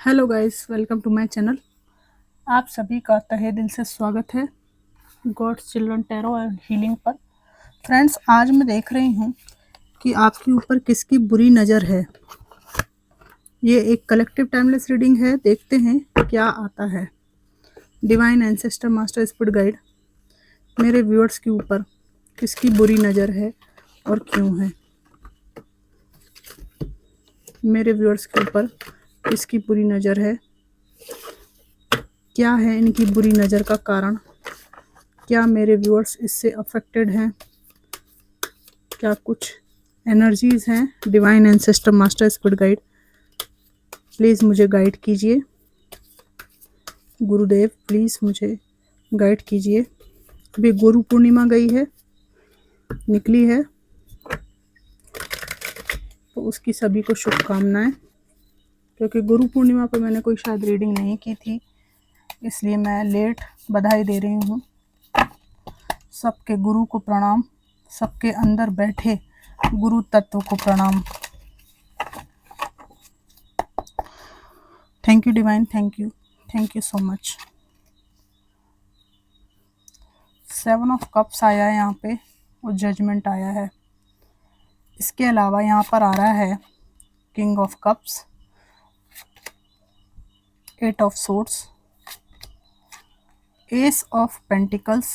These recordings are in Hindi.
Hello guys, welcome to my channel. आप सभी का तहे दिल से स्वागत है God's children tarot and healing पर। फ्रेंड्स, आज मैं देख रही हूँ कि आपके ऊपर किसकी बुरी नज़र है। ये एक कलेक्टिव टाइमलेस रीडिंग है। देखते हैं क्या आता है। Divine ancestor master spirit guide, मेरे व्यूअर्स के ऊपर किसकी बुरी नज़र है और क्यों है। मेरे व्यूअर्स के ऊपर किसकी बुरी नज़र है, क्या है इनकी बुरी नज़र का कारण, क्या मेरे व्यूअर्स इससे अफेक्टेड हैं, क्या कुछ एनर्जीज हैं। Divine ancestor master spirit guide, please मुझे गाइड कीजिए। गुरुदेव, प्लीज़ मुझे गाइड कीजिए। अभी गुरु पूर्णिमा गई है, निकली है, तो उसकी सभी को शुभकामनाएं। क्योंकि गुरु पूर्णिमा पे मैंने कोई शायद रीडिंग नहीं की थी, इसलिए मैं लेट बधाई दे रही हूँ। सबके गुरु को प्रणाम, सबके अंदर बैठे गुरु तत्व को प्रणाम। Thank you divine, thank you so much. 7 of cups आया है यहाँ पे और जजमेंट आया है। इसके अलावा यहाँ पर आ रहा है king of cups, 8 of swords, S of pentacles,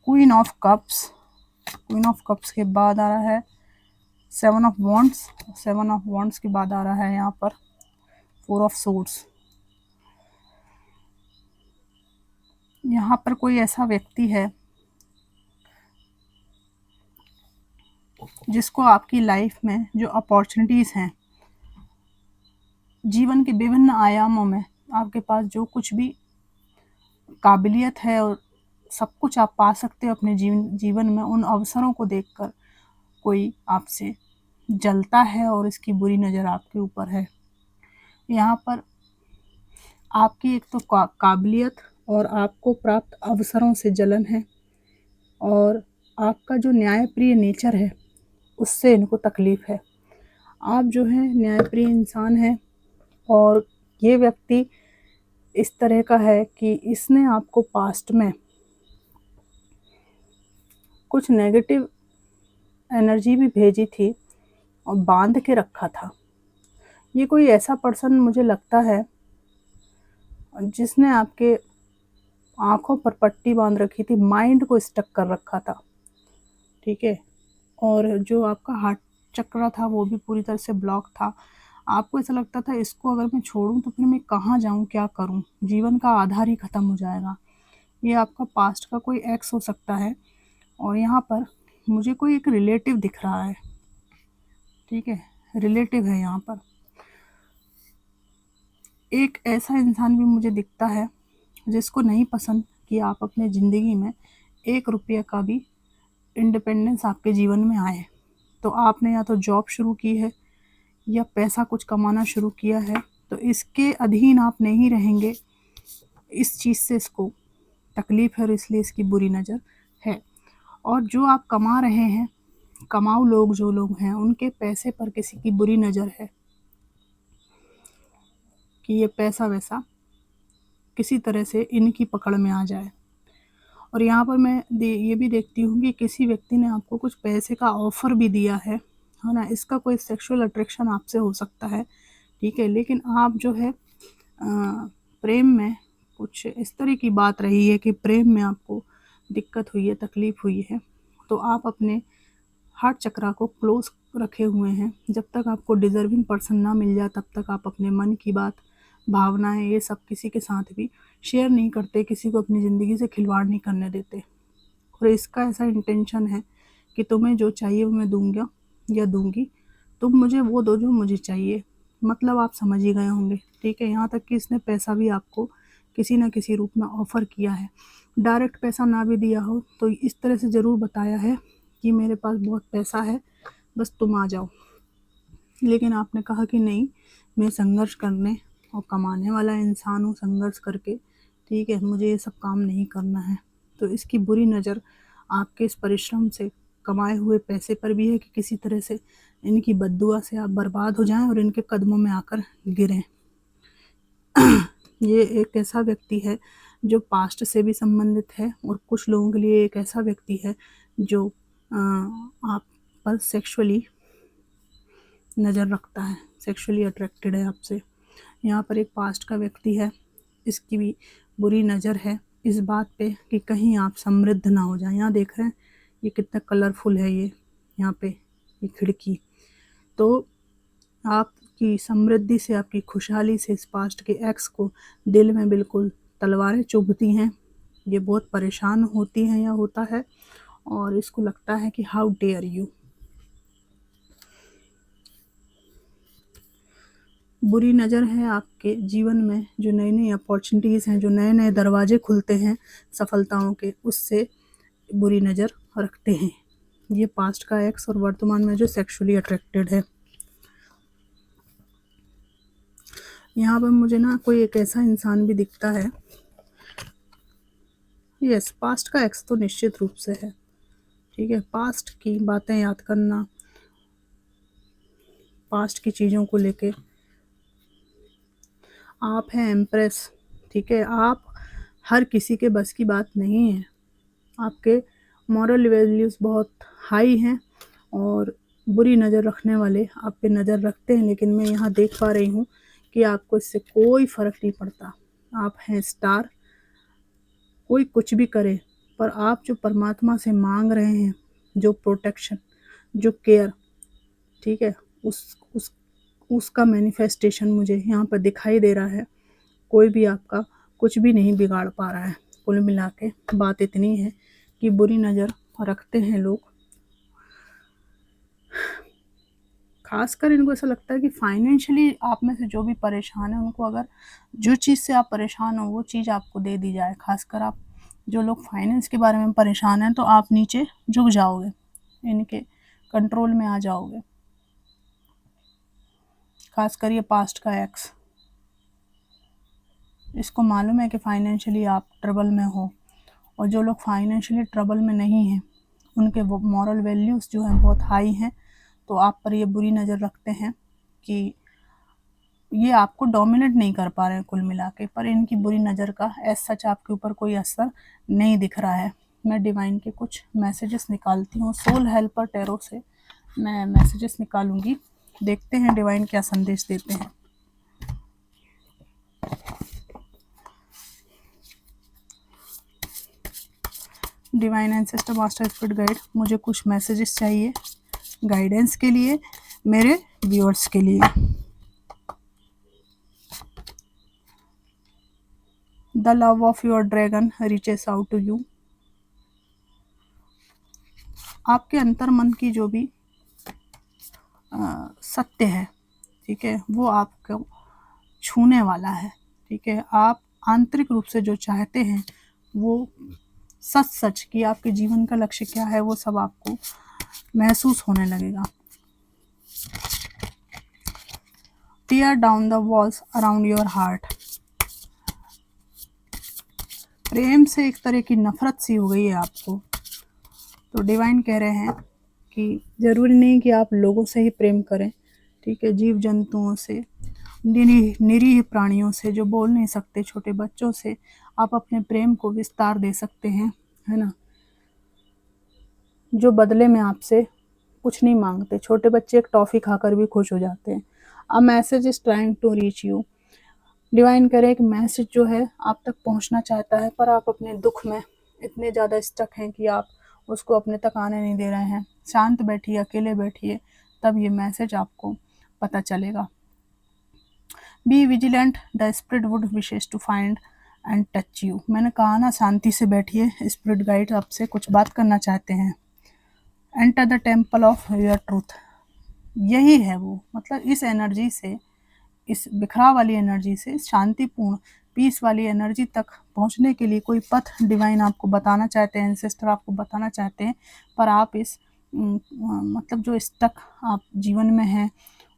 queen of cups. Queen of cups के बाद आ रहा है 7 ऑफ वॉन्ड्स। 7 ऑफ वॉन्ड्स के बाद आ रहा है यहाँ पर 4 ऑफ सोर्ड्स। यहाँ पर कोई ऐसा व्यक्ति है जिसको आपकी लाइफ में जो अपॉर्चुनिटीज़ हैं, जीवन के विभिन्न आयामों में आपके पास जो कुछ भी काबिलियत है और सब कुछ आप पा सकते हो अपने जीवन में, उन अवसरों को देखकर कोई आपसे जलता है और इसकी बुरी नज़र आपके ऊपर है। यहाँ पर आपकी एक तो काबिलियत और आपको प्राप्त अवसरों से जलन है, और आपका जो न्यायप्रिय नेचर है उससे इनको तकलीफ़ है। आप जो है न्यायप्रिय इंसान हैं, और ये व्यक्ति इस तरह का है कि इसने आपको पास्ट में कुछ नेगेटिव एनर्जी भी भेजी थी और बांध के रखा था। ये कोई ऐसा पर्सन मुझे लगता है जिसने आपके आँखों पर पट्टी बांध रखी थी, माइंड को स्टक कर रखा था, ठीक है। और जो आपका हार्ट चक्र था वो भी पूरी तरह से ब्लॉक था। आपको ऐसा लगता था इसको अगर मैं छोड़ूं तो फिर मैं कहाँ जाऊं, क्या करूं, जीवन का आधार ही ख़त्म हो जाएगा। ये आपका पास्ट का कोई एक्स हो सकता है। और यहाँ पर मुझे कोई एक रिलेटिव दिख रहा है, ठीक है, रिलेटिव है यहाँ पर। एक ऐसा इंसान भी मुझे दिखता है जिसको नहीं पसंद कि आप अपने ज़िंदगी में 1 रुपये का भी इंडिपेंडेंस आपके जीवन में आए। तो आपने या तो जॉब शुरू की है या पैसा कुछ कमाना शुरू किया है, तो इसके अधीन आप नहीं रहेंगे। इस चीज़ से इसको तकलीफ़ है और इसलिए इसकी बुरी नज़र है। और जो आप कमा रहे हैं, कमाऊ लोग जो लोग हैं, उनके पैसे पर किसी की बुरी नज़र है कि ये पैसा वैसा किसी तरह से इनकी पकड़ में आ जाए। और यहाँ पर मैं ये भी देखती हूँ कि किसी व्यक्ति ने आपको कुछ पैसे का ऑफ़र भी दिया है ना। इसका कोई सेक्सुअल अट्रैक्शन आपसे हो सकता है, ठीक है, लेकिन आप जो है प्रेम में कुछ इस तरह की बात रही है कि प्रेम में आपको दिक्कत हुई है, तकलीफ़ हुई है, तो आप अपने हार्ट चक्रा को क्लोज रखे हुए हैं। जब तक आपको डिज़र्विंग पर्सन ना मिल जाए तब तक आप अपने मन की बात, भावनाएं, ये सब किसी के साथ भी शेयर नहीं करते, किसी को अपनी ज़िंदगी से खिलवाड़ नहीं करने देते। और इसका ऐसा इंटेंशन है कि तुम्हें जो चाहिए वो मैं दूंगा या दूंगी, तुम मुझे वो दो जो मुझे चाहिए। मतलब आप समझ ही गए होंगे, ठीक है। यहाँ तक कि इसने पैसा भी आपको किसी न किसी रूप में ऑफ़र किया है। डायरेक्ट पैसा ना भी दिया हो तो इस तरह से ज़रूर बताया है कि मेरे पास बहुत पैसा है, बस तुम आ जाओ। लेकिन आपने कहा कि नहीं, मैं संघर्ष करने और कमाने वाला इंसान हूँ, संघर्ष करके, ठीक है, मुझे ये सब काम नहीं करना है। तो इसकी बुरी नज़र आपके इस परिश्रम से कमाए हुए पैसे पर भी है कि किसी तरह से इनकी बद्दुआ से आप बर्बाद हो जाएं और इनके कदमों में आकर गिरें। ये एक ऐसा व्यक्ति है जो पास्ट से भी संबंधित है, और कुछ लोगों के लिए एक ऐसा व्यक्ति है जो आप पर सेक्सुअली नज़र रखता है, सेक्सुअली अट्रैक्टेड है आपसे। यहाँ पर एक पास्ट का व्यक्ति है, इसकी भी बुरी नज़र है इस बात पे कि कहीं आप समृद्ध ना हो जाए। यहाँ देख रहे हैं ये कितना कलरफुल है, ये यहाँ पे ये खिड़की, तो आपकी समृद्धि से, आपकी खुशहाली से इस पास्ट के एक्स को दिल में बिल्कुल तलवारें चुभती हैं। ये बहुत परेशान होती हैं या होता है, और इसको लगता है कि हाउ डेयर यू। बुरी नज़र है आपके जीवन में, जो नई नई अपॉर्चुनिटीज़ हैं, जो नए नए दरवाजे खुलते हैं सफलताओं के, उससे बुरी नज़र रखते हैं ये पास्ट का एक्स, और वर्तमान में जो सेक्सुअली अट्रैक्टेड है। यहाँ पर मुझे ना कोई एक ऐसा इंसान भी दिखता है, यस, पास्ट का एक्स तो निश्चित रूप से है, ठीक है। पास्ट की बातें याद करना, पास्ट की चीज़ों को लेके, आप हैं एम्प्रेस, ठीक है। आप हर किसी के बस की बात नहीं है, आपके मॉरल वैल्यूज़ बहुत हाई हैं, और बुरी नज़र रखने वाले आप पे नज़र रखते हैं, लेकिन मैं यहाँ देख पा रही हूँ कि आपको इससे कोई फ़र्क नहीं पड़ता। आप हैं स्टार, कोई कुछ भी करे, पर आप जो परमात्मा से मांग रहे हैं, जो प्रोटेक्शन, जो केयर, ठीक है, उसका मैनिफेस्टेशन मुझे यहाँ पर दिखाई दे रहा है। कोई भी आपका कुछ भी नहीं बिगाड़ पा रहा है। कुल मिला के बात इतनी है कि बुरी नज़र रखते हैं लोग, खासकर इनको ऐसा लगता है कि फाइनेंशियली आप में से जो भी परेशान है, उनको अगर जो चीज़ से आप परेशान हो वो चीज़ आपको दे दी जाए, खासकर आप जो लोग फाइनेंस के बारे में परेशान हैं, तो आप नीचे झुक जाओगे, इनके कंट्रोल में आ जाओगे। खासकर ये पास्ट का एक्स, इसको मालूम है कि फाइनेंशियली आप ट्रबल में हो, और जो लोग फाइनेंशियली ट्रबल में नहीं हैं उनके वो मॉरल वैल्यूज़ जो हैं बहुत हाई हैं, तो आप पर ये बुरी नज़र रखते हैं कि ये आपको डोमिनेट नहीं कर पा रहे हैं कुल मिला के, पर इनकी बुरी नज़र का एज सच आपके ऊपर कोई असर नहीं दिख रहा है। मैं डिवाइन के कुछ मैसेजेस निकालती हूँ, सोल हेल्पर टैरो से मैं मैसेजेस निकालूंगी, देखते हैं डिवाइन क्या संदेश देते हैं। Divine ancestor master spirit guide, मुझे कुछ मैसेजेस चाहिए गाइडेंस के लिए, मेरे व्यूअर्स के लिए। The love of your dragon reaches out to you. आपके अंतर मन की जो भी सत्य है, ठीक है, वो आपको छूने वाला है, ठीक है। आप आंतरिक रूप से जो चाहते हैं वो सच सच कि आपके जीवन का लक्ष्य क्या है, वो सब आपको महसूस होने लगेगा। Tear down the walls around your heart. प्रेम से एक तरह की नफरत सी हो गई है आपको, तो डिवाइन कह रहे हैं कि ज़रूरी नहीं कि आप लोगों से ही प्रेम करें, ठीक है। जीव जंतुओं से, निरीह प्राणियों से जो बोल नहीं सकते, छोटे बच्चों से आप अपने प्रेम को विस्तार दे सकते हैं, है ना, जो बदले में आपसे कुछ नहीं मांगते। छोटे बच्चे एक टॉफ़ी खाकर भी खुश हो जाते हैं। A message is trying to reach you. Divine करे एक मैसेज जो है आप तक पहुंचना चाहता है, पर आप अपने दुख में इतने ज़्यादा स्टक हैं कि आप उसको अपने तक आने नहीं दे रहे हैं। शांत बैठिए, अकेले बैठिए, तब ये मैसेज आपको पता चलेगा। Be vigilant, the spirit would wishes to find and touch you. मैंने कहा ना, शांति से बैठिए, स्पिरिट गाइड आपसे कुछ बात करना चाहते हैं। Enter the temple of your truth. यही है वो, मतलब इस एनर्जी से, इस बिखराव वाली एनर्जी से शांतिपूर्ण पीस वाली एनर्जी तक पहुंचने के लिए कोई पथ डिवाइन आपको बताना चाहते हैं, एंसेस्टर आपको बताना चाहते हैं, पर आप इस मतलब जो स्टक आप जीवन में हैं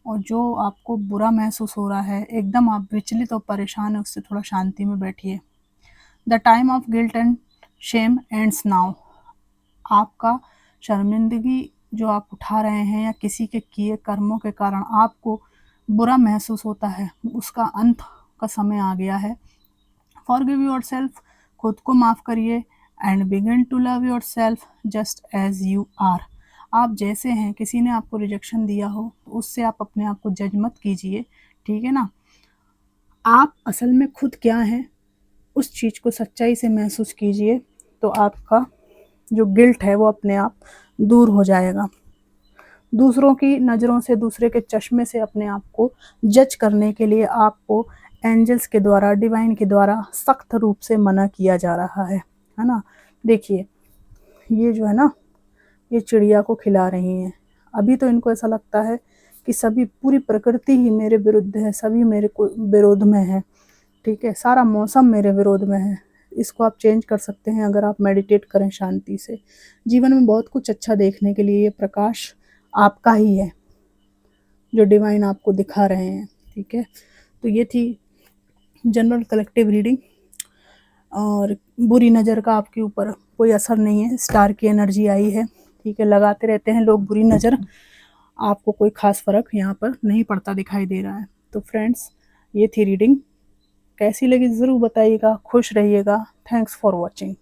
और जो आपको बुरा महसूस हो रहा है, एकदम आप विचलित और परेशान है, उससे थोड़ा शांति में बैठिए। The time of guilt and Shem ends now. आपका शर्मिंदगी जो आप उठा रहे हैं या किसी के किए कर्मों के कारण आपको बुरा महसूस होता है, उसका अंत का समय आ गया है। फॉरगिव योरसेल्फ, खुद को माफ़ करिए and begin to love yourself just as you are. आप जैसे हैं, किसी ने आपको रिजेक्शन दिया हो तो उससे आप अपने आप को जज मत कीजिए, ठीक है ना। आप असल में खुद क्या हैं, उस चीज़ को सच्चाई से महसूस कीजिए, तो आपका जो गिल्ट है वो अपने आप दूर हो जाएगा। दूसरों की नज़रों से, दूसरे के चश्मे से अपने आप को जज करने के लिए आपको एंजल्स के द्वारा, डिवाइन के द्वारा सख्त रूप से मना किया जा रहा है ना। देखिए, ये जो है ना, ये चिड़िया को खिला रही हैं। अभी तो इनको ऐसा लगता है कि सभी, पूरी प्रकृति ही मेरे विरुद्ध है, सभी मेरे को विरोध में है, ठीक है, सारा मौसम मेरे विरोध में है। इसको आप चेंज कर सकते हैं अगर आप मेडिटेट करें शांति से। जीवन में बहुत कुछ अच्छा देखने के लिए ये प्रकाश आपका ही है, जो डिवाइन आपको दिखा रहे हैं, ठीक है। तो ये थी जनरल कलेक्टिव रीडिंग, और बुरी नज़र का आपके ऊपर कोई असर नहीं है। स्टार की एनर्जी आई है, ठीक है, लगाते रहते हैं लोग बुरी नज़र, आपको कोई ख़ास फ़र्क यहाँ पर नहीं पड़ता दिखाई दे रहा है। तो फ्रेंड्स, ये थी रीडिंग, कैसी लगी ज़रूर बताइएगा। खुश रहिएगा। Thanks for watching.